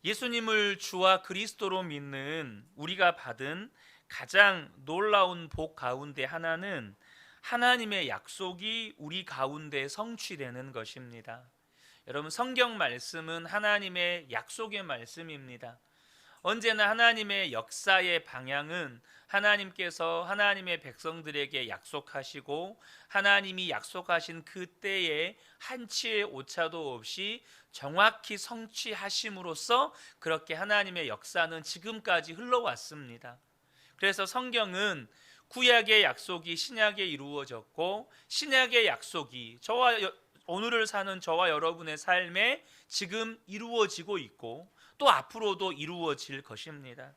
예수님을 주와 그리스도로 믿는 우리가 받은 가장 놀라운 복 가운데 하나는 하나님의 약속이 우리 가운데 성취되는 것입니다. 여러분, 성경 말씀은 하나님의 약속의 말씀입니다. 언제나 하나님의 역사의 방향은 하나님께서 하나님의 백성들에게 약속하시고 하나님이 약속하신 그 때에 한치의 오차도 없이 정확히 성취하심으로써 그렇게 하나님의 역사는 지금까지 흘러왔습니다. 그래서 성경은 구약의 약속이 신약에 이루어졌고 신약의 약속이 오늘을 사는 저와 여러분의 삶에 지금 이루어지고 있고 또 앞으로도 이루어질 것입니다.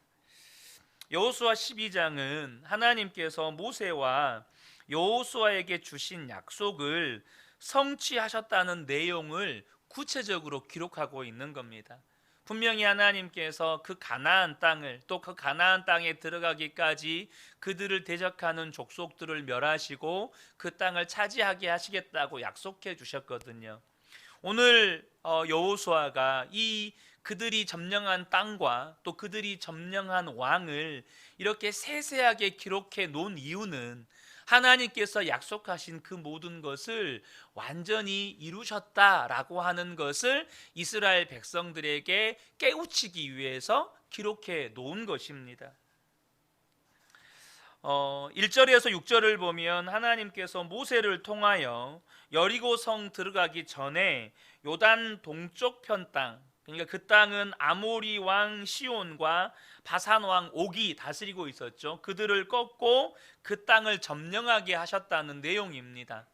여호수아 12장은 하나님께서 모세와 여호수아에게 주신 약속을 성취하셨다는 내용을 구체적으로 기록하고 있는 겁니다. 분명히 하나님께서 그 가나안 땅을 또 그 가나안 땅에 들어가기까지 그들을 대적하는 족속들을 멸하시고 그 땅을 차지하게 하시겠다고 약속해 주셨거든요. 오늘 여호수아가 이 그들이 점령한 땅과 또 그들이 점령한 왕을 이렇게 세세하게 기록해 놓은 이유는 하나님께서 약속하신 그 모든 것을 완전히 이루셨다라고 하는 것을 이스라엘 백성들에게 깨우치기 위해서 기록해 놓은 것입니다. 1절에서 6절을 보면 하나님께서 모세를 통하여 여리고 성 들어가기 전에 요단 동쪽 편 땅, 그러니까 그 땅은 아모리 왕 시온과 바산 왕 옥이 다스리고 있었죠. 그들을 꺾고 그 땅을 점령하게 하셨다는 내용입니다.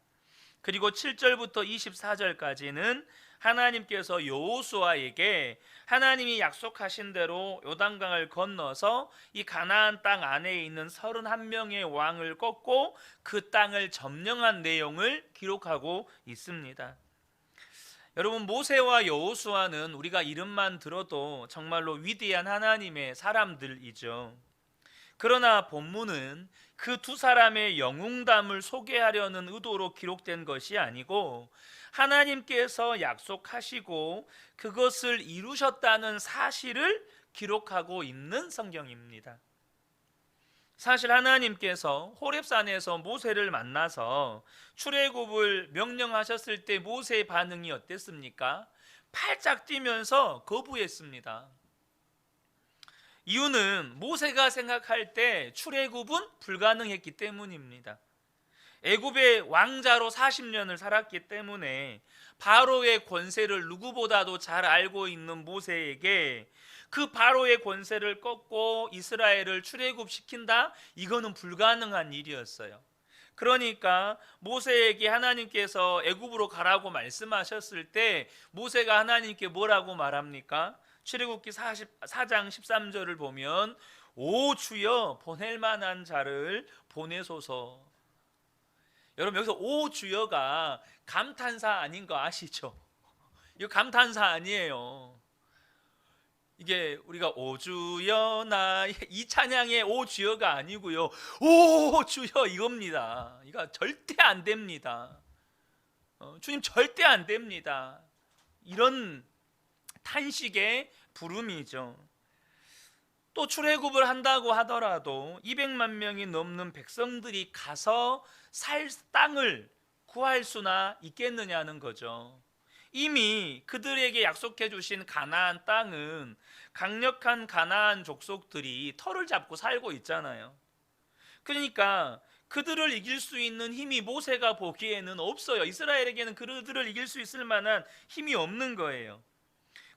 그리고 7절부터 24절까지는 하나님께서 여호수아에게 하나님이 약속하신 대로 요단강을 건너서 이 가나안 땅 안에 있는 31명의 왕을 꺾고 그 땅을 점령한 내용을 기록하고 있습니다. 여러분, 모세와 여호수아는 우리가 이름만 들어도 정말로 위대한 하나님의 사람들이죠. 그러나 본문은 그 두 사람의 영웅담을 소개하려는 의도로 기록된 것이 아니고 하나님께서 약속하시고 그것을 이루셨다는 사실을 기록하고 있는 성경입니다. 사실 하나님께서 호렙산에서 모세를 만나서 출애굽을 명령하셨을 때 모세의 반응이 어땠습니까? 팔짝 뛰면서 거부했습니다. 이유는 모세가 생각할 때 출애굽은 불가능했기 때문입니다. 애굽의 왕자로 40년을 살았기 때문에 바로의 권세를 누구보다도 잘 알고 있는 모세에게 그 바로의 권세를 꺾고 이스라엘을 출애굽시킨다? 이거는 불가능한 일이었어요. 그러니까 모세에게 하나님께서 애굽으로 가라고 말씀하셨을 때 모세가 하나님께 뭐라고 말합니까? 출애굽기 44장 13절을 보면 오 주여 보낼 만한 자를 보내소서. 여러분, 여기서 오 주여가 감탄사 아닌 거 아시죠? 이거 감탄사 아니에요. 이게 우리가 오 주여 나 이 찬양의 오 주여가 아니고요. 오 주여 이겁니다. 이거 절대 안 됩니다. 주님 절대 안 됩니다. 이런 탄식의 부름이죠. 또 출애굽을 한다고 하더라도 200만 명이 넘는 백성들이 가서 살 땅을 구할 수나 있겠느냐는 거죠. 이미 그들에게 약속해 주신 가나안 땅은 강력한 가나안 족속들이 터를 잡고 살고 있잖아요. 그러니까 그들을 이길 수 있는 힘이 모세가 보기에는 없어요. 이스라엘에게는 그들을 이길 수 있을 만한 힘이 없는 거예요.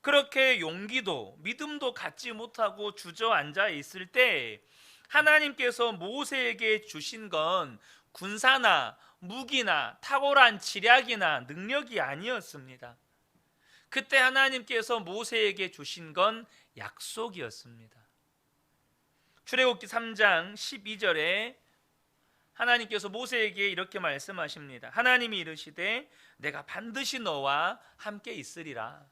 그렇게 용기도 믿음도 갖지 못하고 주저앉아 있을 때 하나님께서 모세에게 주신 건 군사나 무기나 탁월한 지략이나 능력이 아니었습니다. 그때 하나님께서 모세에게 주신 건 약속이었습니다. 출애굽기 3장 12절에 하나님께서 모세에게 이렇게 말씀하십니다. 하나님이 이르시되 내가 반드시 너와 함께 있으리라.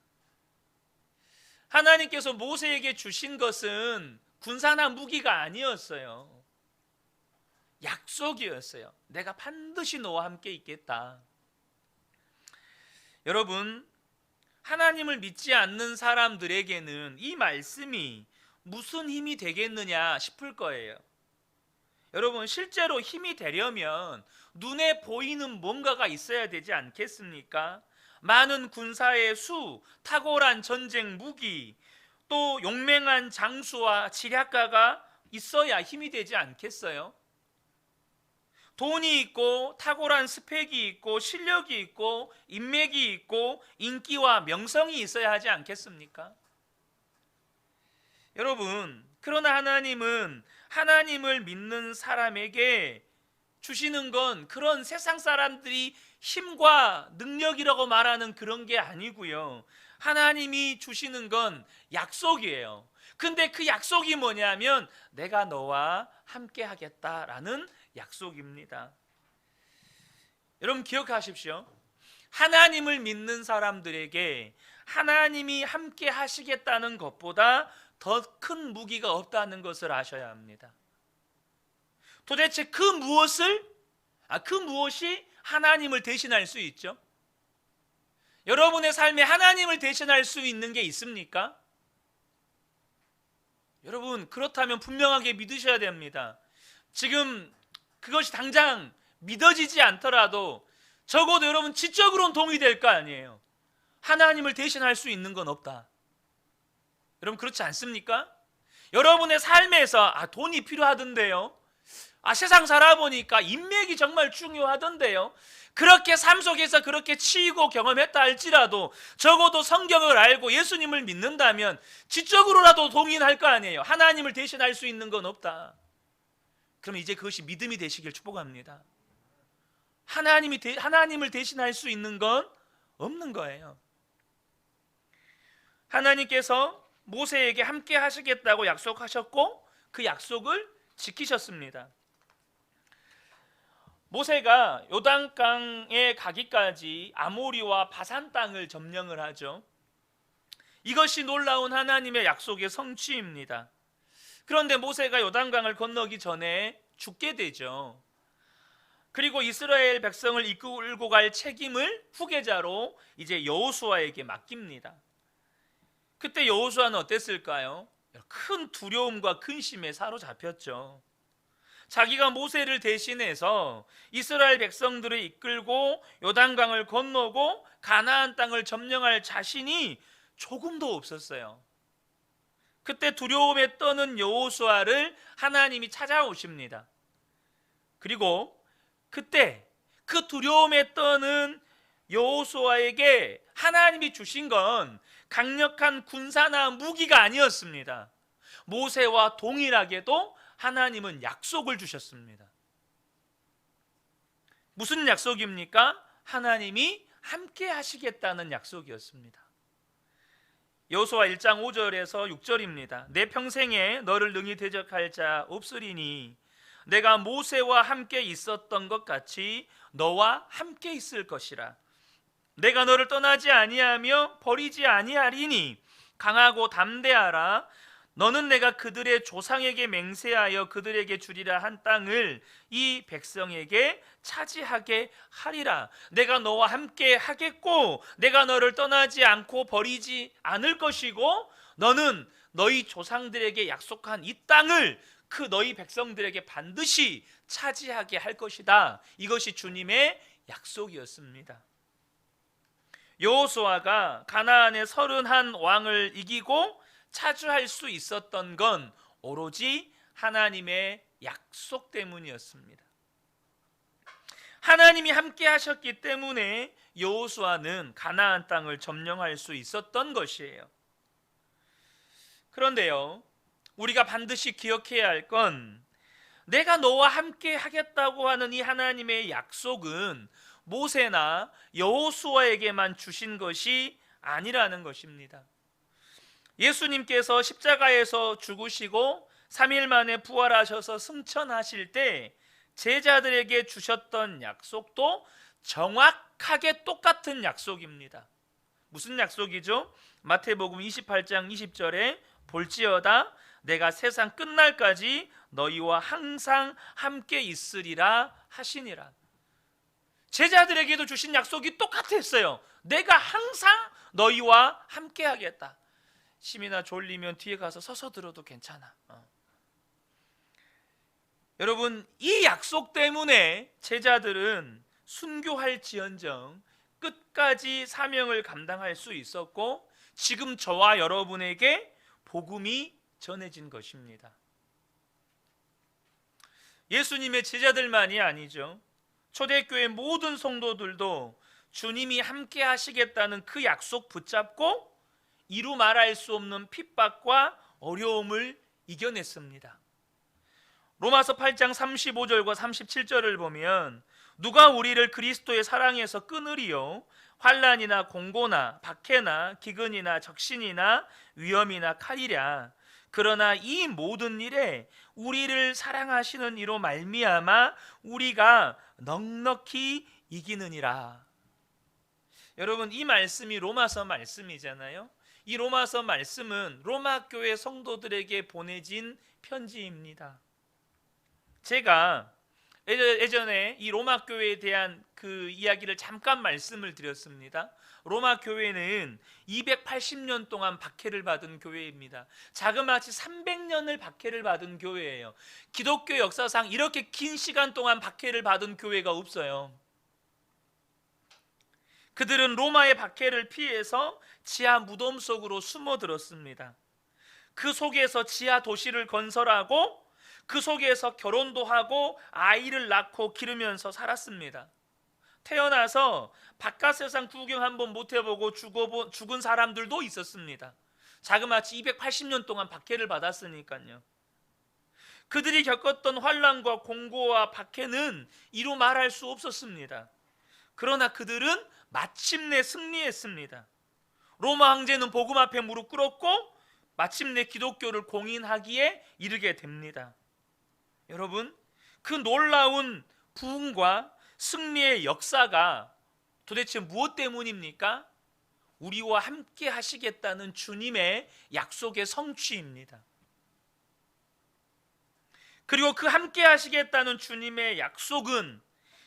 하나님께서 모세에게 주신 것은 군사나 무기가 아니었어요. 약속이었어요. 내가 반드시 너와 함께 있겠다. 여러분, 하나님을 믿지 않는 사람들에게는 이 말씀이 무슨 힘이 되겠느냐 싶을 거예요. 여러분, 실제로 힘이 되려면 눈에 보이는 뭔가가 있어야 되지 않겠습니까? 많은 군사의 수, 탁월한 전쟁 무기, 또 용맹한 장수와 지략가가 있어야 힘이 되지 않겠어요? 돈이 있고 탁월한 스펙이 있고 실력이 있고 인맥이 있고 인기와 명성이 있어야 하지 않겠습니까? 여러분, 그러나 하나님은 하나님을 믿는 사람에게 주시는 건 그런 세상 사람들이 힘과 능력이라고 말하는 그런 게 아니고요. 하나님이 주시는 건 약속이에요. 근데 그 약속이 뭐냐면 내가 너와 함께 하겠다라는 약속입니다. 여러분 기억하십시오. 하나님을 믿는 사람들에게 하나님이 함께 하시겠다는 것보다 더 큰 무기가 없다는 것을 아셔야 합니다. 도대체 그 무엇이 하나님을 대신할 수 있죠? 여러분의 삶에 하나님을 대신할 수 있는 게 있습니까? 여러분, 그렇다면 분명하게 믿으셔야 됩니다. 지금 그것이 당장 믿어지지 않더라도 적어도 여러분 지적으로는 동의될 거 아니에요. 하나님을 대신할 수 있는 건 없다. 여러분 그렇지 않습니까? 여러분의 삶에서 돈이 필요하던데요. 세상 살아보니까 인맥이 정말 중요하던데요. 그렇게 삶 속에서 그렇게 치이고 경험했다 할지라도 적어도 성경을 알고 예수님을 믿는다면 지적으로라도 동의할 거 아니에요. 하나님을 대신할 수 있는 건 없다. 그럼 이제 그것이 믿음이 되시길 축복합니다. 하나님을 대신할 수 있는 건 없는 거예요. 하나님께서 모세에게 함께 하시겠다고 약속하셨고 그 약속을 지키셨습니다. 모세가 요단강에 가기까지 아모리와 바산 땅을 점령을 하죠. 이것이 놀라운 하나님의 약속의 성취입니다. 그런데 모세가 요단강을 건너기 전에 죽게 되죠. 그리고 이스라엘 백성을 이끌고 갈 책임을 후계자로 이제 여호수아에게 맡깁니다. 그때 여호수아는 어땠을까요? 큰 두려움과 근심에 사로잡혔죠. 자기가 모세를 대신해서 이스라엘 백성들을 이끌고 요단강을 건너고 가나안 땅을 점령할 자신이 조금도 없었어요. 그때 두려움에 떠는 여호수아를 하나님이 찾아오십니다. 그리고 그때 그 두려움에 떠는 여호수아에게 하나님이 주신 건 강력한 군사나 무기가 아니었습니다. 모세와 동일하게도 하나님은 약속을 주셨습니다. 무슨 약속입니까? 하나님이 함께 하시겠다는 약속이었습니다. 여호수아 1장 5절에서 6절입니다. 내 평생에 너를 능히 대적할 자 없으리니 내가 모세와 함께 있었던 것 같이 너와 함께 있을 것이라. 내가 너를 떠나지 아니하며 버리지 아니하리니 강하고 담대하라. 너는 내가 그들의 조상에게 맹세하여 그들에게 주리라 한 땅을 이 백성에게 차지하게 하리라. 내가 너와 함께 하겠고 내가 너를 떠나지 않고 버리지 않을 것이고 너는 너희 조상들에게 약속한 이 땅을 그 너희 백성들에게 반드시 차지하게 할 것이다. 이것이 주님의 약속이었습니다. 여호수아가 가나안의 31 왕을 이기고 차지할 수 있었던 건 오로지 하나님의 약속 때문이었습니다. 하나님이 함께 하셨기 때문에 여호수아는 가나안 땅을 점령할 수 있었던 것이에요. 그런데요, 우리가 반드시 기억해야 할 건 내가 너와 함께 하겠다고 하는 이 하나님의 약속은 모세나 여호수아에게만 주신 것이 아니라는 것입니다. 예수님께서 십자가에서 죽으시고 3일 만에 부활하셔서 승천하실 때 제자들에게 주셨던 약속도 정확하게 똑같은 약속입니다. 무슨 약속이죠? 마태복음 28장 20절에 볼지어다 내가 세상 끝날까지 너희와 항상 함께 있으리라 하시니라. 제자들에게도 주신 약속이 똑같았어요. 내가 항상 너희와 함께 하겠다. 심이나 졸리면 뒤에 가서 서서 들어도 괜찮아. 여러분, 이 약속 때문에 제자들은 순교할지언정 끝까지 사명을 감당할 수 있었고, 지금 저와 여러분에게 복음이 전해진 것입니다. 예수님의 제자들만이 아니죠. 초대교회 모든 성도들도 주님이 함께 하시겠다는 그 약속 붙잡고 이루 말할 수 없는 핍박과 어려움을 이겨냈습니다. 로마서 8장 35절과 37절을 보면 누가 우리를 그리스도의 사랑에서 끊으리요? 환난이나 공고나 박해나 기근이나 적신이나 위험이나 칼이랴. 그러나 이 모든 일에 우리를 사랑하시는 이로 말미암아 우리가 넉넉히 이기느니라. 여러분, 이 말씀이 로마서 말씀이잖아요. 이 로마서 말씀은 로마 교회 성도들에게 보내진 편지입니다. 제가 예전에 이 로마 교회에 대한 그 이야기를 잠깐 말씀을 드렸습니다. 로마 교회는 280년 동안 박해를 받은 교회입니다. 자그마치 300년을 박해를 받은 교회예요. 기독교 역사상 이렇게 긴 시간 동안 박해를 받은 교회가 없어요. 그들은 로마의 박해를 피해서 지하 무덤 속으로 숨어들었습니다. 그 속에서 지하 도시를 건설하고 그 속에서 결혼도 하고 아이를 낳고 기르면서 살았습니다. 태어나서 바깥 세상 구경 한번 못 해보고 죽은 사람들도 있었습니다. 자그마치 280년 동안 박해를 받았으니까요. 그들이 겪었던 환난과 공고와 박해는 이루 말할 수 없었습니다. 그러나 그들은 마침내 승리했습니다. 로마 황제는 복음 앞에 무릎 꿇었고 마침내 기독교를 공인하기에 이르게 됩니다. 여러분, 그 놀라운 부흥과 승리의 역사가 도대체 무엇 때문입니까? 우리와 함께 하시겠다는 주님의 약속의 성취입니다. 그리고 그 함께 하시겠다는 주님의 약속은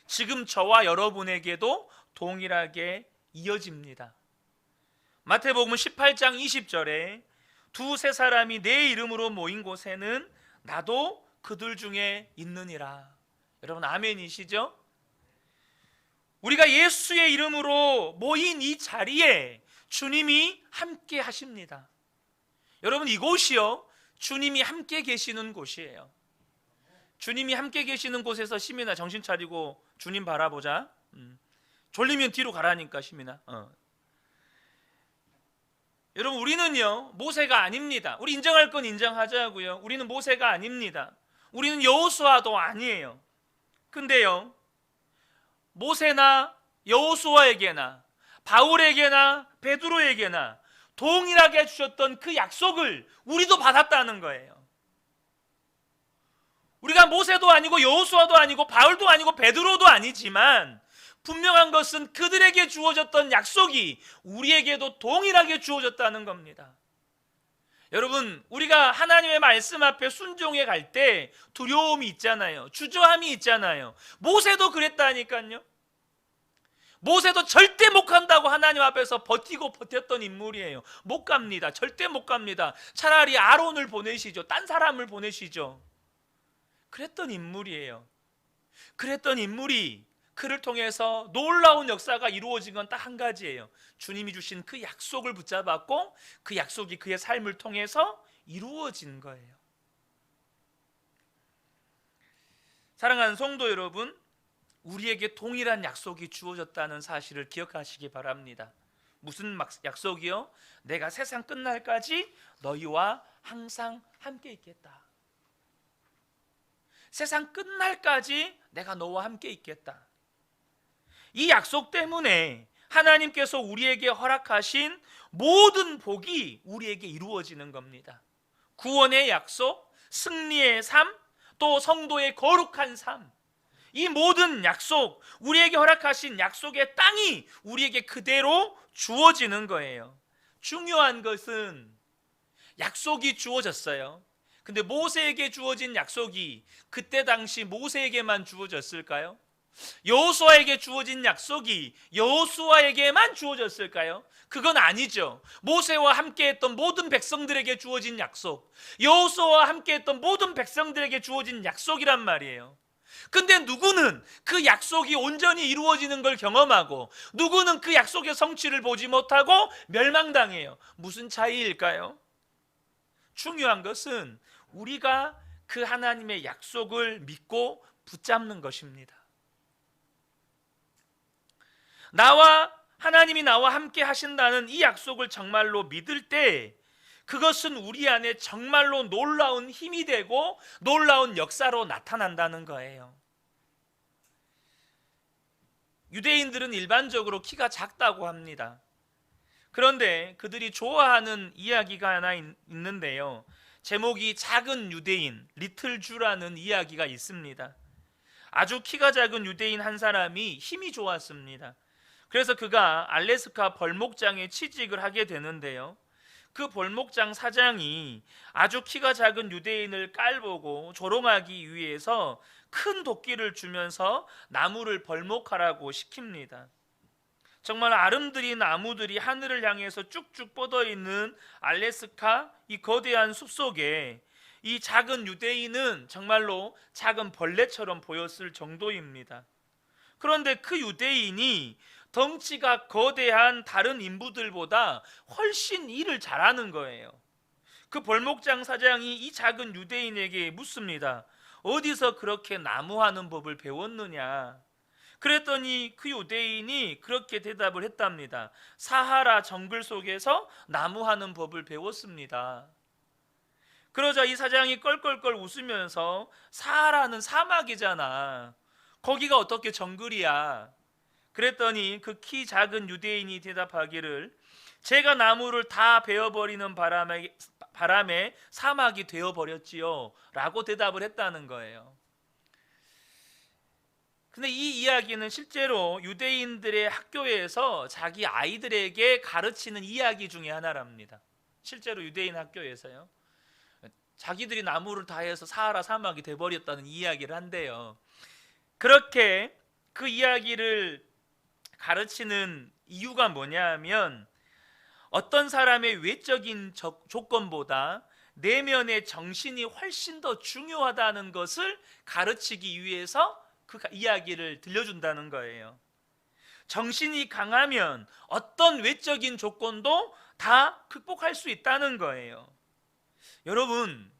지금 저와 여러분에게도 동일하게 이어집니다. 마태복음 18장 20절에 두세 사람이 내 이름으로 모인 곳에는 나도 그들 중에 있느니라. 여러분, 아멘이시죠? 우리가 예수의 이름으로 모인 이 자리에 주님이 함께 하십니다. 여러분, 이곳이요, 주님이 함께 계시는 곳이에요. 주님이 함께 계시는 곳에서 시민아 정신 차리고 주님 바라보자. 졸리면 뒤로 가라니까 시민아. 여러분, 우리는요 모세가 아닙니다. 우리 인정할 건 인정하자고요. 우리는 모세가 아닙니다. 우리는 여호수아도 아니에요. 근데요, 모세나 여호수아에게나 바울에게나 베드로에게나 동일하게 주셨던 그 약속을 우리도 받았다는 거예요. 우리가 모세도 아니고 여호수아도 아니고 바울도 아니고 베드로도 아니지만 분명한 것은 그들에게 주어졌던 약속이 우리에게도 동일하게 주어졌다는 겁니다. 여러분, 우리가 하나님의 말씀 앞에 순종해 갈 때 두려움이 있잖아요. 주저함이 있잖아요. 모세도 그랬다니까요. 모세도 절대 못 간다고 하나님 앞에서 버티고 버텼던 인물이에요. 못 갑니다. 절대 못 갑니다. 차라리 아론을 보내시죠. 딴 사람을 보내시죠. 그랬던 인물이에요. 그랬던 인물이 그를 통해서 놀라운 역사가 이루어진 건 딱 한 가지예요. 주님이 주신 그 약속을 붙잡았고 그 약속이 그의 삶을 통해서 이루어진 거예요. 사랑하는 성도 여러분, 우리에게 동일한 약속이 주어졌다는 사실을 기억하시기 바랍니다. 무슨 약속이요? 내가 세상 끝날까지 너희와 항상 함께 있겠다. 세상 끝날까지 내가 너와 함께 있겠다. 이 약속 때문에 하나님께서 우리에게 허락하신 모든 복이 우리에게 이루어지는 겁니다. 구원의 약속, 승리의 삶, 또 성도의 거룩한 삶, 이 모든 약속, 우리에게 허락하신 약속의 땅이 우리에게 그대로 주어지는 거예요. 중요한 것은 약속이 주어졌어요. 근데 모세에게 주어진 약속이 그때 당시 모세에게만 주어졌을까요? 여호수아에게 주어진 약속이 여호수아에게만 주어졌을까요? 그건 아니죠. 모세와 함께했던 모든 백성들에게 주어진 약속, 여호수아와 함께했던 모든 백성들에게 주어진 약속이란 말이에요. 근데 누구는 그 약속이 온전히 이루어지는 걸 경험하고 누구는 그 약속의 성취를 보지 못하고 멸망당해요. 무슨 차이일까요? 중요한 것은 우리가 그 하나님의 약속을 믿고 붙잡는 것입니다. 하나님이 나와 함께 하신다는 이 약속을 정말로 믿을 때 그것은 우리 안에 정말로 놀라운 힘이 되고 놀라운 역사로 나타난다는 거예요. 유대인들은 일반적으로 키가 작다고 합니다. 그런데 그들이 좋아하는 이야기가 하나 있는데요. 제목이 작은 유대인, 리틀 주라는 이야기가 있습니다. 아주 키가 작은 유대인 한 사람이 힘이 좋았습니다. 그래서 그가 알래스카 벌목장에 취직을 하게 되는데요. 그 벌목장 사장이 아주 키가 작은 유대인을 깔보고 조롱하기 위해서 큰 도끼를 주면서 나무를 벌목하라고 시킵니다. 정말 아름드린 나무들이 하늘을 향해서 쭉쭉 뻗어있는 알래스카 이 거대한 숲속에 이 작은 유대인은 정말로 작은 벌레처럼 보였을 정도입니다. 그런데 그 유대인이 덩치가 거대한 다른 인부들보다 훨씬 일을 잘하는 거예요. 그 벌목장 사장이 이 작은 유대인에게 묻습니다. 어디서 그렇게 나무하는 법을 배웠느냐? 그랬더니 그 유대인이 그렇게 대답을 했답니다. 사하라 정글 속에서 나무하는 법을 배웠습니다. 그러자 이 사장이 껄껄껄 웃으면서 사하라는 사막이잖아. 거기가 어떻게 정글이야? 그랬더니 그 키 작은 유대인이 대답하기를 제가 나무를 다 베어버리는 바람에 사막이 되어버렸지요 라고 대답을 했다는 거예요. 근데 이 이야기는 실제로 유대인들의 학교에서 자기 아이들에게 가르치는 이야기 중에 하나랍니다. 실제로 유대인 학교에서요. 자기들이 나무를 다 해서 사하라 사막이 되어버렸다는 이야기를 한대요. 그렇게 그 이야기를 가르치는 이유가 뭐냐면 어떤 사람의 외적인 조건보다 내면의 정신이 훨씬 더 중요하다는 것을 가르치기 위해서 그 이야기를 들려준다는 거예요. 정신이 강하면 어떤 외적인 조건도 다 극복할 수 있다는 거예요. 여러분,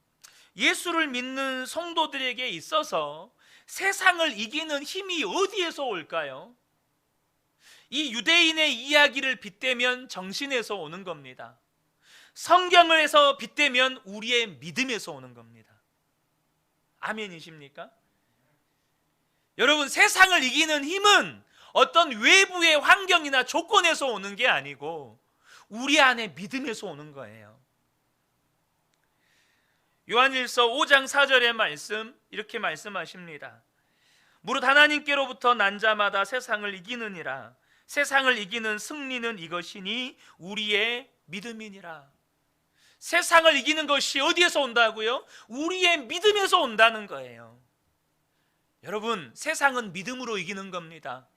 예수를 믿는 성도들에게 있어서 세상을 이기는 힘이 어디에서 올까요? 이 유대인의 이야기를 빗대면 정신에서 오는 겁니다. 성경을 해서 빗대면 우리의 믿음에서 오는 겁니다. 아멘이십니까? 여러분, 세상을 이기는 힘은 어떤 외부의 환경이나 조건에서 오는 게 아니고 우리 안에 믿음에서 오는 거예요. 요한일서 5장 4절의 말씀 이렇게 말씀하십니다. 무릇 하나님께로부터 난 자마다 세상을 이기느니라. 세상을 이기는 승리는 이것이니 우리의 믿음이니라. 세상을 이기는 것이 어디에서 온다고요? 우리의 믿음에서 온다는 거예요. 여러분, 세상은 믿음으로 이기는 겁니다.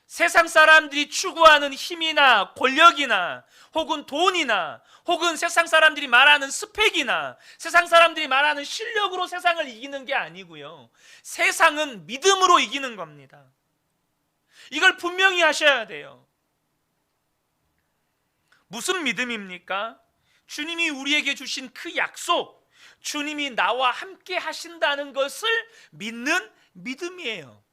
세상 사람들이 추구하는 힘이나 권력이나 혹은 돈이나 혹은 세상 사람들이 말하는 스펙이나 세상 사람들이 말하는 실력으로 세상을 이기는 게 아니고요. 세상은 믿음으로 이기는 겁니다. 이걸 분명히 하셔야 돼요. 무슨 믿음입니까? 주님이 우리에게 주신 그 약속, 주님이 나와 함께 하신다는 것을 믿는 믿음이에요.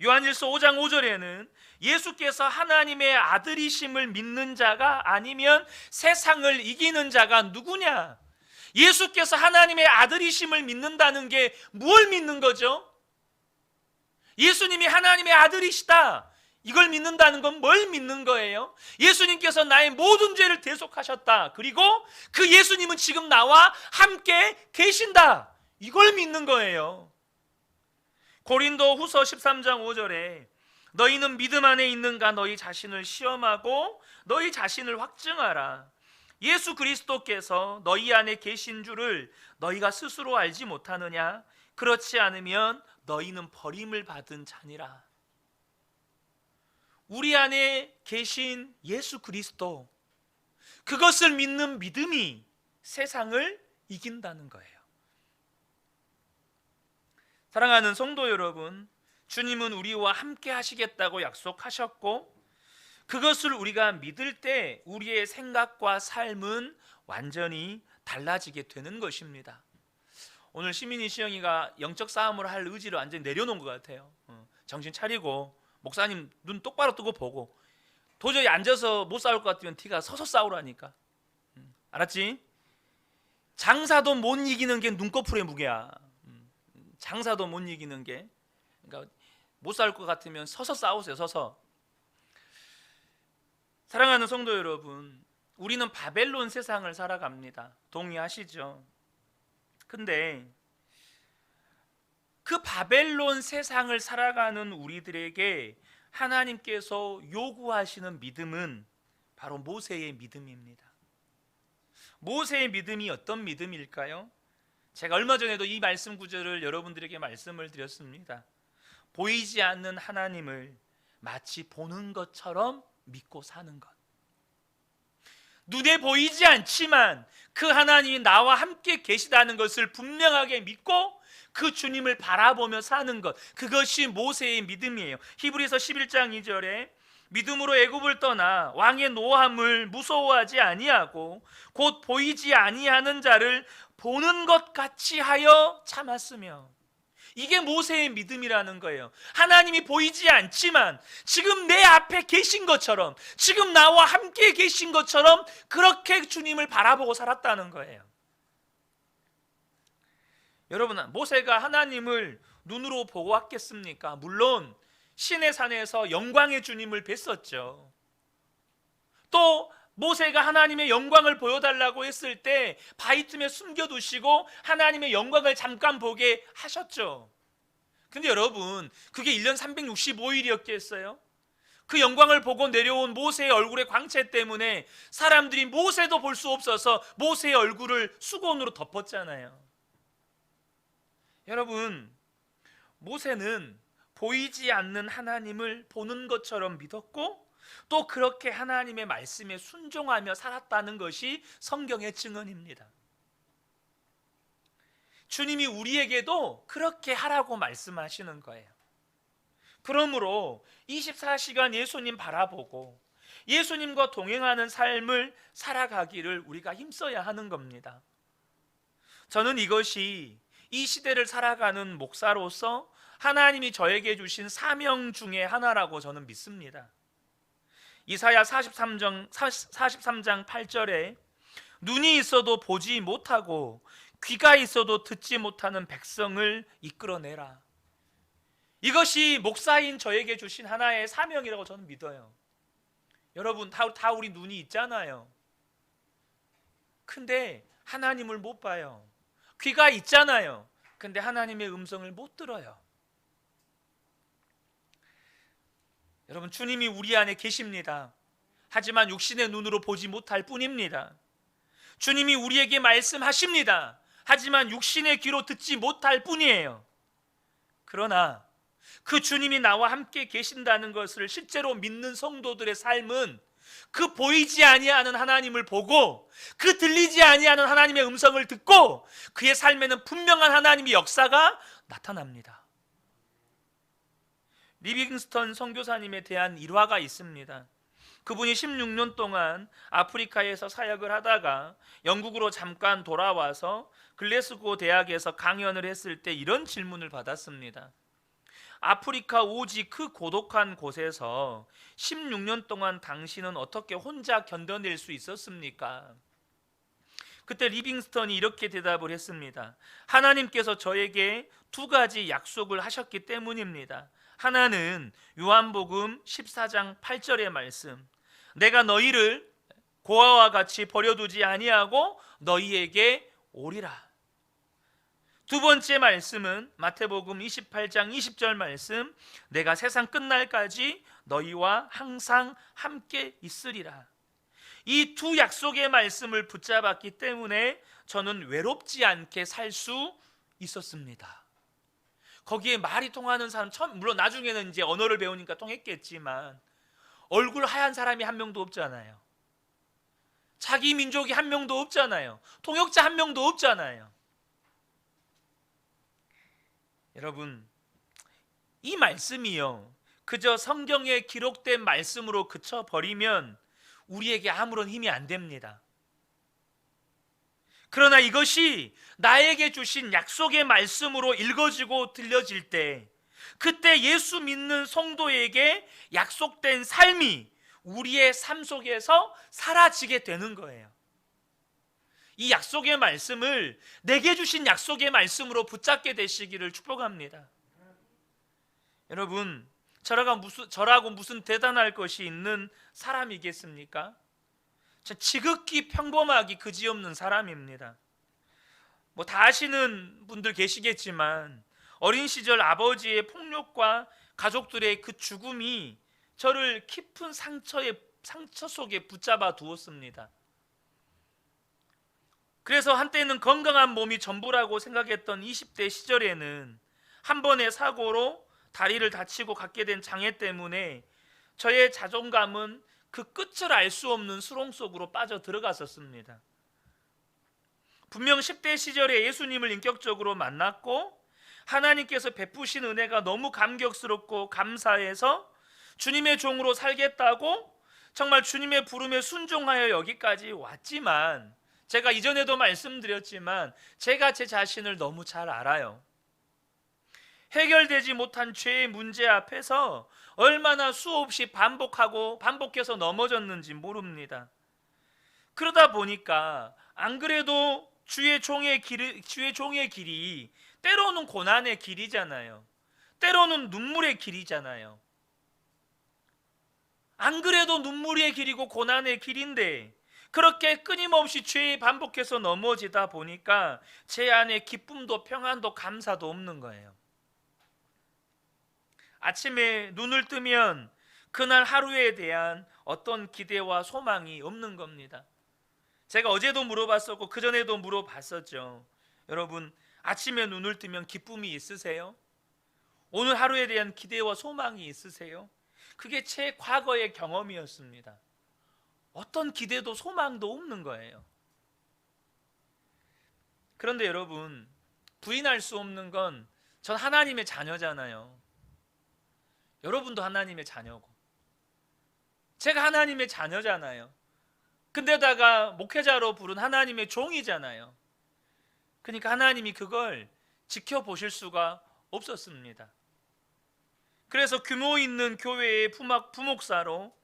요한일서 5장 5절에는 예수께서 하나님의 아들이심을 믿는 자가 아니면 세상을 이기는 자가 누구냐? 예수께서 하나님의 아들이심을 믿는다는 게 뭘 믿는 거죠? 예수님이 하나님의 아들이시다, 이걸 믿는다는 건 뭘 믿는 거예요? 예수님께서 나의 모든 죄를 대속하셨다, 그리고 그 예수님은 지금 나와 함께 계신다, 이걸 믿는 거예요. 고린도 후서 13장 5절에 너희는 믿음 안에 있는가 너희 자신을 시험하고 너희 자신을 확증하라. 예수 그리스도께서 너희 안에 계신 줄을 너희가 스스로 알지 못하느냐? 그렇지 않으면 너희는 버림을 받은 자니라. 우리 안에 계신 예수 그리스도, 그것을 믿는 믿음이 세상을 이긴다는 거예요. 사랑하는 성도 여러분, 주님은 우리와 함께 하시겠다고 약속하셨고, 그것을 우리가 믿을 때 우리의 생각과 삶은 완전히 달라지게 되는 것입니다. 오늘 시민이 시영이가 영적 싸움을 할 의지를 완전히 내려놓은 것 같아요. 정신 차리고 목사님 눈 똑바로 뜨고 보고, 도저히 앉아서 못 싸울 것 같으면 티가 서서 싸우라니까. 알았지? 장사도 못 이기는 게 눈꺼풀의 무게야. 장사도 못 이기는 게. 그러니까 못 싸울 것 같으면 서서 싸우세요. 서서. 사랑하는 성도 여러분, 우리는 바벨론 세상을 살아갑니다. 동의하시죠? 근데 그 바벨론 세상을 살아가는 우리들에게 하나님께서 요구하시는 믿음은 바로 모세의 믿음입니다. 모세의 믿음이 어떤 믿음일까요? 제가 얼마 전에도 이 말씀 구절을 여러분들에게 말씀을 드렸습니다. 보이지 않는 하나님을 마치 보는 것처럼 믿고 사는 것. 눈에 보이지 않지만 그 하나님이 나와 함께 계시다는 것을 분명하게 믿고 그 주님을 바라보며 사는 것, 그것이 모세의 믿음이에요. 히브리서 11장 2절에 믿음으로 애굽을 떠나 왕의 노함을 무서워하지 아니하고 곧 보이지 아니하는 자를 보는 것 같이 하여 참았으며, 이게 모세의 믿음이라는 거예요. 하나님이 보이지 않지만 지금 내 앞에 계신 것처럼, 지금 나와 함께 계신 것처럼 그렇게 주님을 바라보고 살았다는 거예요. 여러분, 모세가 하나님을 눈으로 보고 왔겠습니까? 물론 시내산에서 영광의 주님을 뵀었죠. 또 모세가 하나님의 영광을 보여달라고 했을 때 바위 틈에 숨겨두시고 하나님의 영광을 잠깐 보게 하셨죠. 근데 여러분, 그게 1년 365일이었겠어요? 그 영광을 보고 내려온 모세의 얼굴의 광채 때문에 사람들이 모세도 볼 수 없어서 모세의 얼굴을 수건으로 덮었잖아요. 여러분, 모세는 보이지 않는 하나님을 보는 것처럼 믿었고 또 그렇게 하나님의 말씀에 순종하며 살았다는 것이 성경의 증언입니다. 주님이 우리에게도 그렇게 하라고 말씀하시는 거예요. 그러므로 24시간 예수님 바라보고 예수님과 동행하는 삶을 살아가기를 우리가 힘써야 하는 겁니다. 저는 이것이 이 시대를 살아가는 목사로서 하나님이 저에게 주신 사명 중에 하나라고 저는 믿습니다. 이사야 43장 8절에 눈이 있어도 보지 못하고 귀가 있어도 듣지 못하는 백성을 이끌어내라. 이것이 목사인 저에게 주신 하나의 사명이라고 저는 믿어요. 여러분, 다 우리 눈이 있잖아요. 근데 하나님을 못 봐요. 귀가 있잖아요. 근데 하나님의 음성을 못 들어요. 여러분, 주님이 우리 안에 계십니다. 하지만 육신의 눈으로 보지 못할 뿐입니다. 주님이 우리에게 말씀하십니다. 하지만 육신의 귀로 듣지 못할 뿐이에요. 그러나 그 주님이 나와 함께 계신다는 것을 실제로 믿는 성도들의 삶은 그 보이지 아니하는 하나님을 보고 그 들리지 아니하는 하나님의 음성을 듣고 그의 삶에는 분명한 하나님의 역사가 나타납니다. 리빙스턴 선교사님에 대한 일화가 있습니다. 그분이 16년 동안 아프리카에서 사역을 하다가 영국으로 잠깐 돌아와서 글래스고 대학에서 강연을 했을 때 이런 질문을 받았습니다. 아프리카 오지 그 고독한 곳에서 16년 동안 당신은 어떻게 혼자 견뎌낼 수 있었습니까? 그때 리빙스턴이 이렇게 대답을 했습니다. 하나님께서 저에게 두 가지 약속을 하셨기 때문입니다. 하나는 요한복음 14장 8절의 말씀, 내가 너희를 고아와 같이 버려두지 아니하고 너희에게 오리라. 두 번째 말씀은 마태복음 28장 20절 말씀, 내가 세상 끝날까지 너희와 항상 함께 있으리라. 이 두 약속의 말씀을 붙잡았기 때문에 저는 외롭지 않게 살 수 있었습니다. 거기에 말이 통하는 사람 처음, 물론 나중에는 이제 언어를 배우니까 통했겠지만 얼굴 하얀 사람이 한 명도 없잖아요. 자기 민족이 한 명도 없잖아요. 통역자 한 명도 없잖아요. 여러분, 이 말씀이요, 그저 성경에 기록된 말씀으로 그쳐버리면 우리에게 아무런 힘이 안 됩니다. 그러나 이것이 나에게 주신 약속의 말씀으로 읽어지고 들려질 때, 그때 예수 믿는 성도에게 약속된 삶이 우리의 삶 속에서 사라지게 되는 거예요. 이 약속의 말씀을, 내게 주신 약속의 말씀으로 붙잡게 되시기를 축복합니다. 여러분, 저라고 무슨 대단할 것이 있는 사람이겠습니까? 지극히 평범하기 그지없는 사람입니다. 뭐 다 아시는 분들 계시겠지만 어린 시절 아버지의 폭력과 가족들의 그 죽음이 저를 깊은 상처 속에 붙잡아 두었습니다. 그래서 한때는 건강한 몸이 전부라고 생각했던 20대 시절에는 한 번의 사고로 다리를 다치고 갖게 된 장애 때문에 저의 자존감은 그 끝을 알 수 없는 수렁 속으로 빠져 들어갔었습니다. 분명 10대 시절에 예수님을 인격적으로 만났고 하나님께서 베푸신 은혜가 너무 감격스럽고 감사해서 주님의 종으로 살겠다고 정말 주님의 부름에 순종하여 여기까지 왔지만, 제가 이전에도 말씀드렸지만 제가 제 자신을 너무 잘 알아요. 해결되지 못한 죄의 문제 앞에서 얼마나 수없이 반복해서 넘어졌는지 모릅니다. 그러다 보니까 안 그래도 주의 종의 길이 때로는 고난의 길이잖아요. 때로는 눈물의 길이잖아요. 안 그래도 눈물의 길이고 고난의 길인데 그렇게 끊임없이 죄에 반복해서 넘어지다 보니까 제 안에 기쁨도 평안도 감사도 없는 거예요. 아침에 눈을 뜨면 그날 하루에 대한 어떤 기대와 소망이 없는 겁니다. 제가 어제도 물어봤었고 그전에도 물어봤었죠. 여러분, 아침에 눈을 뜨면 기쁨이 있으세요? 오늘 하루에 대한 기대와 소망이 있으세요? 그게 제 과거의 경험이었습니다. 어떤 기대도 소망도 없는 거예요. 그런데 여러분, 부인할 수 없는 건 전 하나님의 자녀잖아요. 여러분도 하나님의 자녀고 제가 하나님의 자녀잖아요. 근데다가 목회자로 부른 하나님의 종이잖아요. 그러니까 하나님이 그걸 지켜보실 수가 없었습니다. 그래서 규모 있는 교회의 부목사로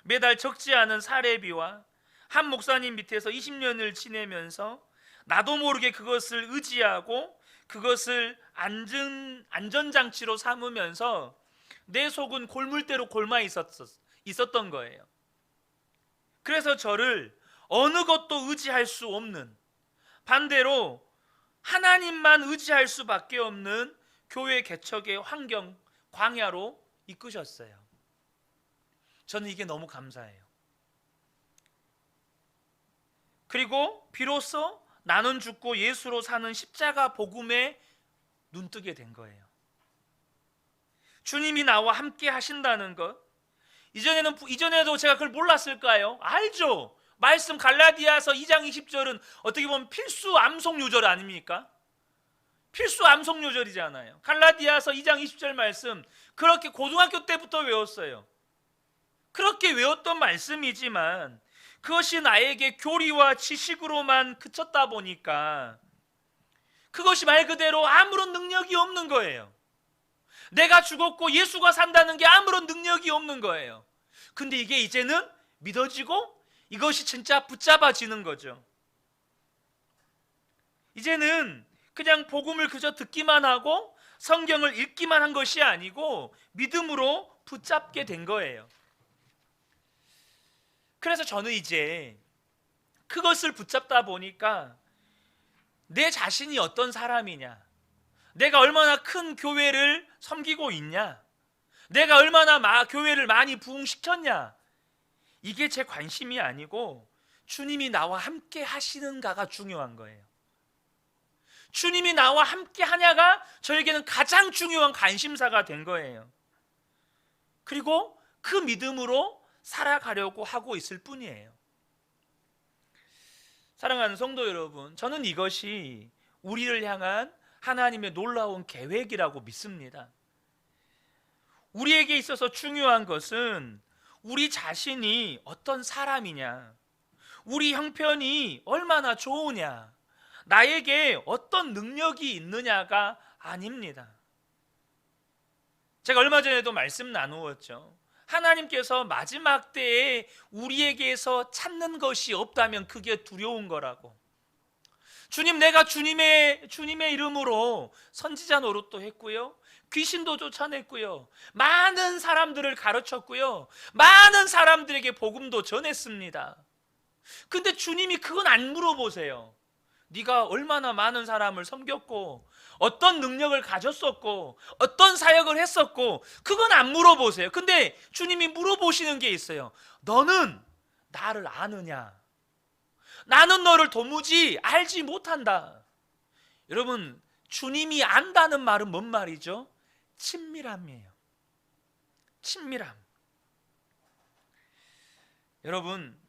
매달 적지 않은 사례비와 한 목사님 밑에서 20년을 지내면서 나도 모르게 그것을 의지하고 그것을 안전장치로 삼으면서 내 속은 골물대로 골마 있었던 거예요. 그래서 저를 어느 것도 의지할 수 없는, 반대로 하나님만 의지할 수밖에 없는 교회 개척의 환경, 광야로 이끄셨어요. 저는 이게 너무 감사해요. 그리고 비로소 나는 죽고 예수로 사는 십자가 복음에 눈뜨게 된 거예요. 주님이 나와 함께 하신다는 것, 이전에도 제가 그걸 몰랐을까요? 알죠. 말씀 갈라디아서 2장 20절은 어떻게 보면 필수 암송 요절 아닙니까? 필수 암송 요절이잖아요. 갈라디아서 2장 20절 말씀, 그렇게 고등학교 때부터 외웠어요. 그렇게 외웠던 말씀이지만 그것이 나에게 교리와 지식으로만 그쳤다 보니까 그것이 말 그대로 아무런 능력이 없는 거예요. 내가 죽었고 예수가 산다는 게 아무런 능력이 없는 거예요. 근데 이게 이제는 믿어지고 이것이 진짜 붙잡아지는 거죠. 이제는 그냥 복음을 그저 듣기만 하고 성경을 읽기만 한 것이 아니고 믿음으로 붙잡게 된 거예요. 그래서 저는 이제 그것을 붙잡다 보니까 내 자신이 어떤 사람이냐, 내가 얼마나 큰 교회를 섬기고 있냐, 내가 얼마나 교회를 많이 부흥시켰냐, 이게 제 관심이 아니고 주님이 나와 함께 하시는가가 중요한 거예요. 주님이 나와 함께 하냐가 저에게는 가장 중요한 관심사가 된 거예요. 그리고 그 믿음으로 살아가려고 하고 있을 뿐이에요. 사랑하는 성도 여러분, 저는 이것이 우리를 향한 하나님의 놀라운 계획이라고 믿습니다. 우리에게 있어서 중요한 것은 우리 자신이 어떤 사람이냐, 우리 형편이 얼마나 좋으냐, 나에게 어떤 능력이 있느냐가 아닙니다. 제가 얼마 전에도 말씀 나누었죠. 하나님께서 마지막 때에 우리에게서 찾는 것이 없다면 그게 두려운 거라고. 주님, 내가 주님의 이름으로 선지자 노릇도 했고요, 귀신도 쫓아냈고요, 많은 사람들을 가르쳤고요, 많은 사람들에게 복음도 전했습니다. 근데 주님이 그건 안 물어보세요. 네가 얼마나 많은 사람을 섬겼고 어떤 능력을 가졌었고 어떤 사역을 했었고, 그건 안 물어보세요. 근데 주님이 물어보시는 게 있어요. 너는 나를 아느냐? 나는 너를 도무지 알지 못한다. 여러분, 주님이 안다는 말은 뭔 말이죠? 친밀함이에요. 친밀함. 여러분,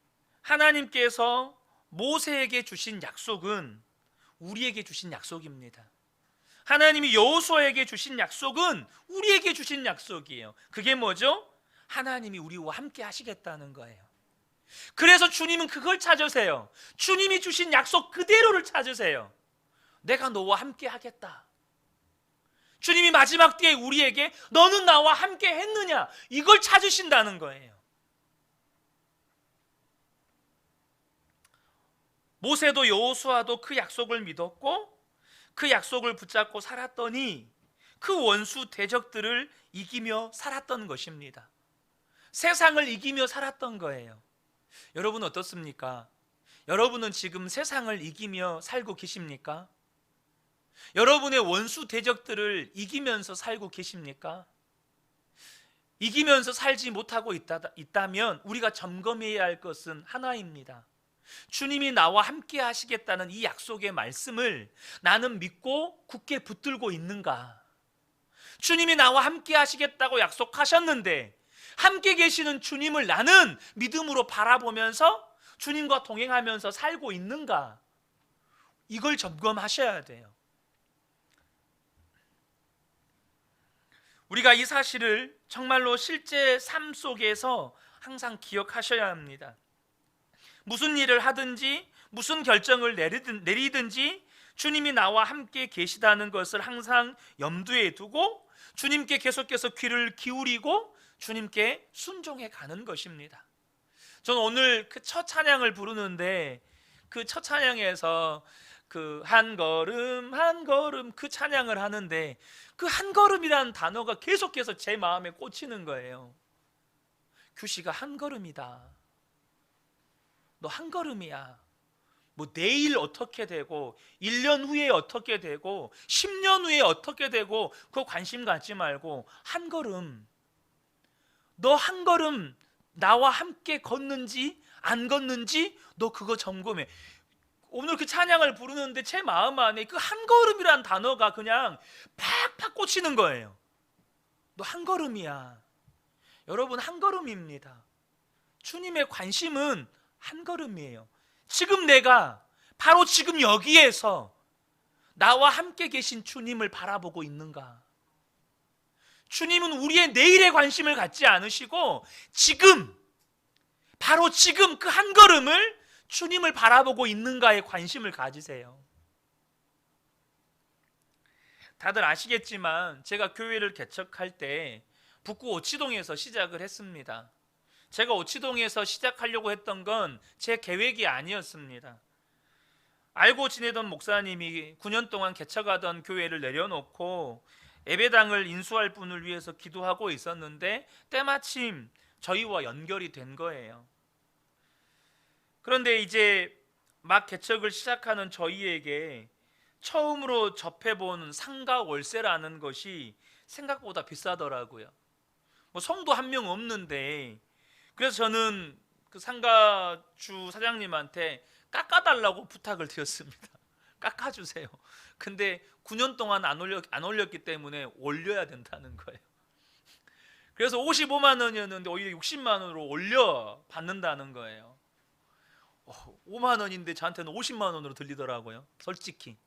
하나님께서 모세에게 주신 약속은 우리에게 주신 약속입니다. 하나님이 여호수아에게 주신 약속은 우리에게 주신 약속이에요. 그게 뭐죠? 하나님이 우리와 함께 하시겠다는 거예요. 그래서 주님은 그걸 찾으세요. 주님이 주신 약속 그대로를 찾으세요. 내가 너와 함께 하겠다. 주님이 마지막 때에 우리에게 너는 나와 함께 했느냐, 이걸 찾으신다는 거예요. 모세도 여호수아도 그 약속을 믿었고 그 약속을 붙잡고 살았더니 그 원수 대적들을 이기며 살았던 것입니다. 세상을 이기며 살았던 거예요. 여러분 어떻습니까? 여러분은 지금 세상을 이기며 살고 계십니까? 여러분의 원수 대적들을 이기면서 살고 계십니까? 이기면서 살지 못하고 있다면 우리가 점검해야 할 것은 하나입니다. 주님이 나와 함께 하시겠다는 이 약속의 말씀을 나는 믿고 굳게 붙들고 있는가? 주님이 나와 함께 하시겠다고 약속하셨는데 함께 계시는 주님을 나는 믿음으로 바라보면서 주님과 동행하면서 살고 있는가? 이걸 점검하셔야 돼요. 우리가 이 사실을 정말로 실제 삶 속에서 항상 기억하셔야 합니다. 무슨 일을 하든지 무슨 결정을 내리든지 주님이 나와 함께 계시다는 것을 항상 염두에 두고 주님께 계속해서 귀를 기울이고 주님께 순종해 가는 것입니다. 저는 오늘 그 첫 찬양을 부르는데 그 첫 찬양에서 그 한 걸음 한 걸음 그 찬양을 하는데 그 한 걸음이라는 단어가 계속해서 제 마음에 꽂히는 거예요. 규시가 한 걸음이다. 너 한 걸음이야. 뭐 내일 어떻게 되고 1년 후에 어떻게 되고 10년 후에 어떻게 되고 그거 관심 갖지 말고 한 걸음, 너 한 걸음 나와 함께 걷는지 안 걷는지 너 그거 점검해. 오늘 그 찬양을 부르는데 제 마음 안에 그 한 걸음이란 단어가 그냥 팍팍 꽂히는 거예요. 너 한 걸음이야. 여러분, 한 걸음입니다. 주님의 관심은 한 걸음이에요. 지금 내가 바로 지금 여기에서 나와 함께 계신 주님을 바라보고 있는가? 주님은 우리의 내일에 관심을 갖지 않으시고 지금, 바로 지금 그 한 걸음을 주님을 바라보고 있는가에 관심을 가지세요. 다들 아시겠지만 제가 교회를 개척할 때 북구 오치동에서 시작을 했습니다. 제가 오치동에서 시작하려고 했던 건 제 계획이 아니었습니다. 알고 지내던 목사님이 9년 동안 개척하던 교회를 내려놓고 예배당을 인수할 분을 위해서 기도하고 있었는데 때마침 저희와 연결이 된 거예요. 그런데 이제 막 개척을 시작하는 저희에게 처음으로 접해본 상가 월세라는 것이 생각보다 비싸더라고요. 뭐 성도 한 명 없는데, 그래서 저는 그 상가주 사장님한테 깎아달라고 부탁을 드렸습니다. 깎아주세요. 근데 9년 동안 안 올렸기 때문에 올려야 된다는 거예요. 그래서 55만 원이었는데 오히려 60만 원으로 올려 받는다는 거예요. 5만 원인데 저한테는 50만 원으로 들리더라고요, 솔직히.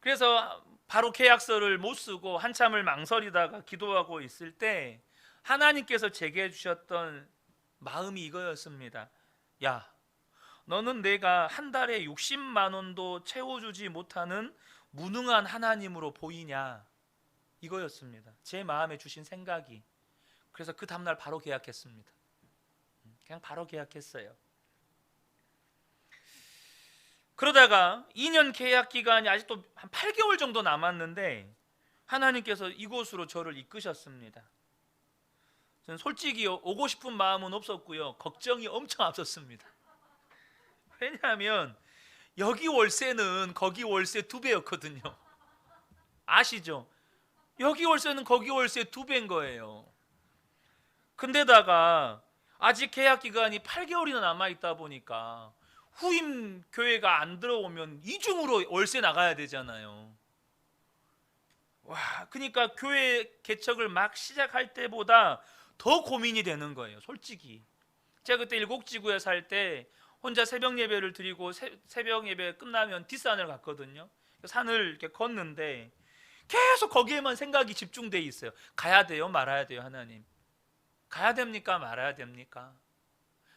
그래서 바로 계약서를 못 쓰고 한참을 망설이다가 기도하고 있을 때 하나님께서 제게 해주셨던 마음이 이거였습니다. 야, 너는 내가 한 달에 60만 원도 채워주지 못하는 무능한 하나님으로 보이냐, 이거였습니다. 제 마음에 주신 생각이. 그래서 그 다음날 바로 계약했습니다. 그냥 바로 계약했어요. 그러다가 2년 계약 기간이 아직도 한 8개월 정도 남았는데 하나님께서 이곳으로 저를 이끄셨습니다. 저는 솔직히 오고 싶은 마음은 없었고요, 걱정이 엄청 앞섰습니다. 왜냐하면 여기 월세는 거기 월세 2배였거든요. 아시죠? 여기 월세는 거기 월세 2배인 거예요. 근데다가 아직 계약 기간이 8개월이나 남아있다 보니까 후임 교회가 안 들어오면 이중으로 월세 나가야 되잖아요. 그러니까 교회 개척을 막 시작할 때보다 더 고민이 되는 거예요, 솔직히. 제가 그때 일곡지구에 살 때 혼자 새벽 예배를 드리고 새벽 예배 끝나면 뒷산을 갔거든요. 산을 이렇게 걷는데 계속 거기에만 생각이 집중돼 있어요. 가야 돼요, 말아야 돼요, 하나님? 가야 됩니까, 말아야 됩니까?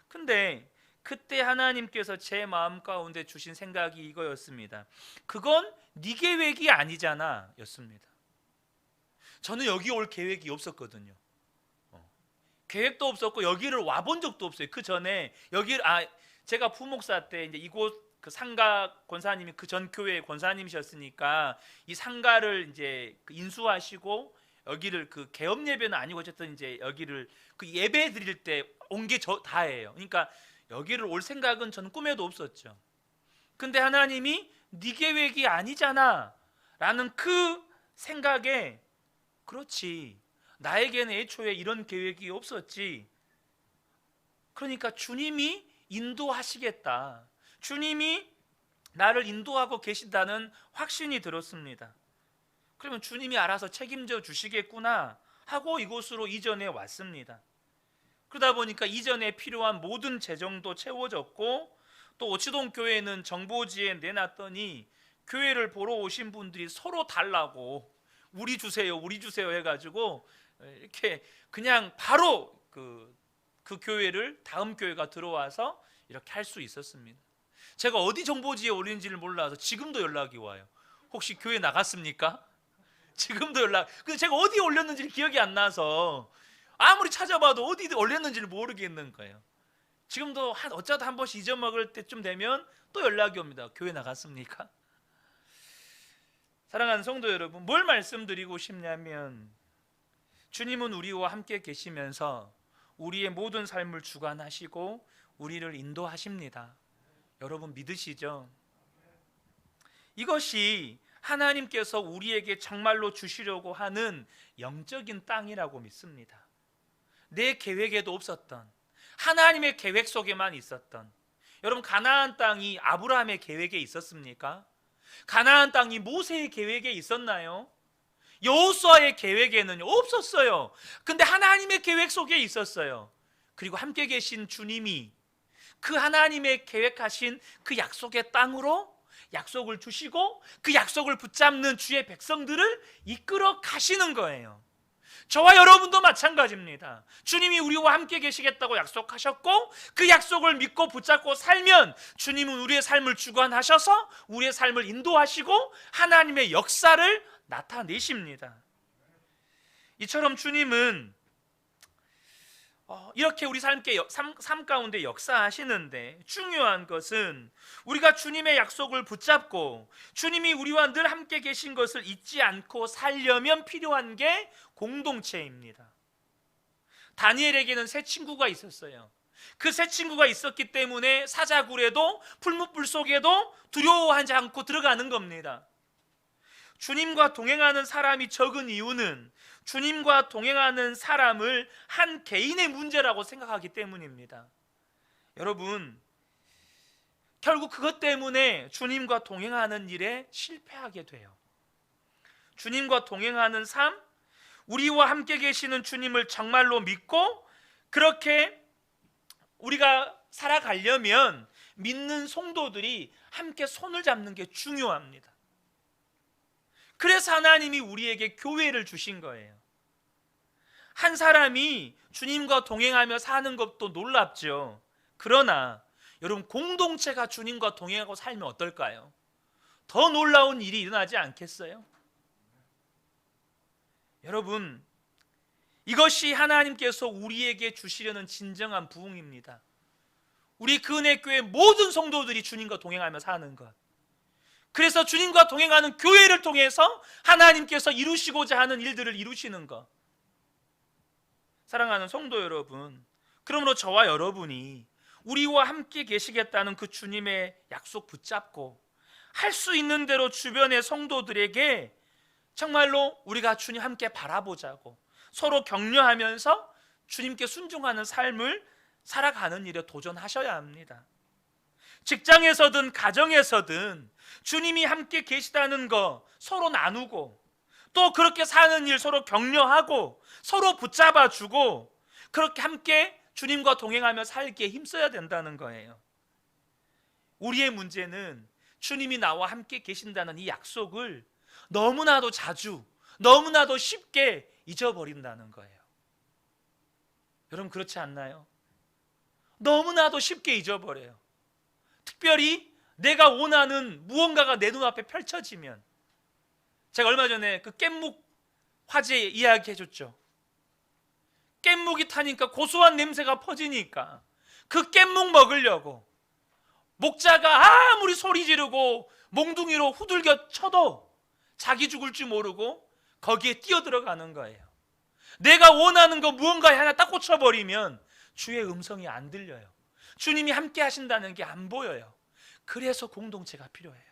근데 그때 하나님께서 제 마음 가운데 주신 생각이 이거였습니다. 그건 네 계획이 아니잖아 였습니다. 저는 여기 올 계획이 없었거든요. 계획도 없었고 여기를 와본 적도 없어요. 그 전에 제가 부목사 때 이제 이곳 그 상가 권사님이 그 전 교회 권사님이셨으니까 이 상가를 이제 인수하시고 여기를 그 개업 예배는 아니고 어쨌든 이제 여기를 그 예배 드릴 때 온 게 저 다예요. 그러니까 여기를 올 생각은 저는 꿈에도 없었죠. 근데 하나님이 네 계획이 아니잖아 라는 그 생각에, 그렇지, 나에게는 애초에 이런 계획이 없었지. 그러니까 주님이 인도하시겠다, 주님이 나를 인도하고 계신다는 확신이 들었습니다. 그러면 주님이 알아서 책임져 주시겠구나 하고 이곳으로 이전해 왔습니다. 그러다 보니까 이전에 필요한 모든 재정도 채워졌고, 또 오치동 교회는 정보지에 내놨더니 교회를 보러 오신 분들이 서로 달라고 우리 주세요 해가지고 이렇게 그냥 바로 그 교회를 다음 교회가 들어와서 이렇게 할 수 있었습니다. 제가 어디 정보지에 올린지를 몰라서 지금도 연락이 와요. 혹시 교회 나갔습니까? 지금도 연락. 근데 제가 어디에 올렸는지 기억이 안 나서 아무리 찾아봐도 어디 올렸는지를 모르겠는 거예요. 지금도 어쩌다 한 번씩 잊어먹을 때쯤 되면 또 연락이 옵니다. 교회 나갔습니까? 사랑하는 성도 여러분, 뭘 말씀드리고 싶냐면 주님은 우리와 함께 계시면서 우리의 모든 삶을 주관하시고 우리를 인도하십니다. 여러분 믿으시죠? 이것이 하나님께서 우리에게 정말로 주시려고 하는 영적인 땅이라고 믿습니다. 내 계획에도 없었던, 하나님의 계획 속에만 있었던. 여러분, 가나안 땅이 아브라함의 계획에 있었습니까? 가나안 땅이 모세의 계획에 있었나요? 여호수아의 계획에는 없었어요. 근데 하나님의 계획 속에 있었어요. 그리고 함께 계신 주님이 그 하나님의 계획하신 그 약속의 땅으로 약속을 주시고 그 약속을 붙잡는 주의 백성들을 이끌어 가시는 거예요. 저와 여러분도 마찬가지입니다. 주님이 우리와 함께 계시겠다고 약속하셨고 그 약속을 믿고 붙잡고 살면 주님은 우리의 삶을 주관하셔서 우리의 삶을 인도하시고 하나님의 역사를 나타내십니다. 이처럼 주님은 이렇게 우리 삶 가운데 역사하시는데, 중요한 것은 우리가 주님의 약속을 붙잡고 주님이 우리와 늘 함께 계신 것을 잊지 않고 살려면 필요한 게 공동체입니다. 다니엘에게는 세 친구가 있었어요. 그 세 친구가 있었기 때문에 사자굴에도 풀무불 속에도 두려워하지 않고 들어가는 겁니다. 주님과 동행하는 사람이 적은 이유는 주님과 동행하는 사람을 한 개인의 문제라고 생각하기 때문입니다. 여러분, 결국 그것 때문에 주님과 동행하는 일에 실패하게 돼요. 주님과 동행하는 삶, 우리와 함께 계시는 주님을 정말로 믿고 그렇게 우리가 살아가려면 믿는 성도들이 함께 손을 잡는 게 중요합니다. 그래서 하나님이 우리에게 교회를 주신 거예요. 한 사람이 주님과 동행하며 사는 것도 놀랍죠. 그러나 여러분, 공동체가 주님과 동행하고 살면 어떨까요? 더 놀라운 일이 일어나지 않겠어요? 여러분, 이것이 하나님께서 우리에게 주시려는 진정한 부흥입니다. 우리 근혜교회 모든 성도들이 주님과 동행하며 사는 것. 그래서 주님과 동행하는 교회를 통해서 하나님께서 이루시고자 하는 일들을 이루시는 것. 사랑하는 성도 여러분, 그러므로 저와 여러분이 우리와 함께 계시겠다는 그 주님의 약속 붙잡고 할 수 있는 대로 주변의 성도들에게 정말로 우리가 주님 함께 바라보자고 서로 격려하면서 주님께 순종하는 삶을 살아가는 일에 도전하셔야 합니다. 직장에서든 가정에서든 주님이 함께 계시다는 거 서로 나누고 또 그렇게 사는 일 서로 격려하고 서로 붙잡아주고 그렇게 함께 주님과 동행하며 살기에 힘써야 된다는 거예요. 우리의 문제는 주님이 나와 함께 계신다는 이 약속을 너무나도 자주, 너무나도 쉽게 잊어버린다는 거예요. 여러분, 그렇지 않나요? 너무나도 쉽게 잊어버려요. 특별히 내가 원하는 무언가가 내 눈앞에 펼쳐지면, 제가 얼마 전에 그 깻묵 화제 이야기 해줬죠. 깻묵이 타니까 고소한 냄새가 퍼지니까 그 깻묵 먹으려고 목자가 아무리 소리 지르고 몽둥이로 후들겨 쳐도 자기 죽을 줄 모르고 거기에 뛰어들어가는 거예요. 내가 원하는 거 무언가에 하나 딱 꽂혀버리면 주의 음성이 안 들려요. 주님이 함께 하신다는 게 안 보여요. 그래서 공동체가 필요해요.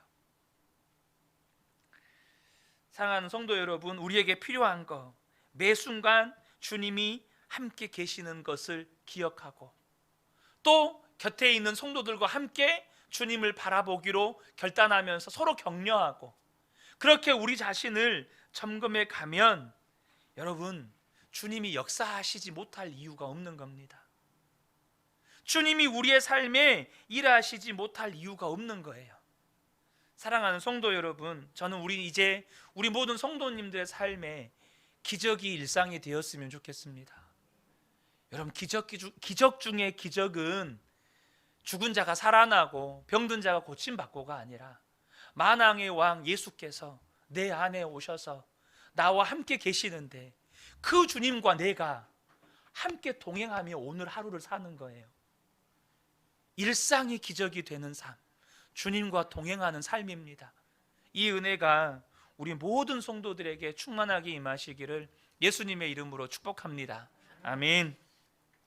사랑하는 성도 여러분, 우리에게 필요한 거, 매 순간 주님이 함께 계시는 것을 기억하고 또 곁에 있는 성도들과 함께 주님을 바라보기로 결단하면서 서로 격려하고 그렇게 우리 자신을 점검해 가면 여러분, 주님이 역사하시지 못할 이유가 없는 겁니다. 주님이 우리의 삶에 일하시지 못할 이유가 없는 거예요. 사랑하는 성도 여러분, 저는 우리 모든 성도님들의 삶에 기적이 일상이 되었으면 좋겠습니다. 여러분, 기적 중에 기적은 죽은 자가 살아나고 병든 자가 고침받고가 아니라 만왕의 왕 예수께서 내 안에 오셔서 나와 함께 계시는데 그 주님과 내가 함께 동행하며 오늘 하루를 사는 거예요. 일상이 기적이 되는 삶, 주님과 동행하는 삶입니다. 이 은혜가 우리 모든 성도들에게 충만하게 임하시기를 예수님의 이름으로 축복합니다. 아멘.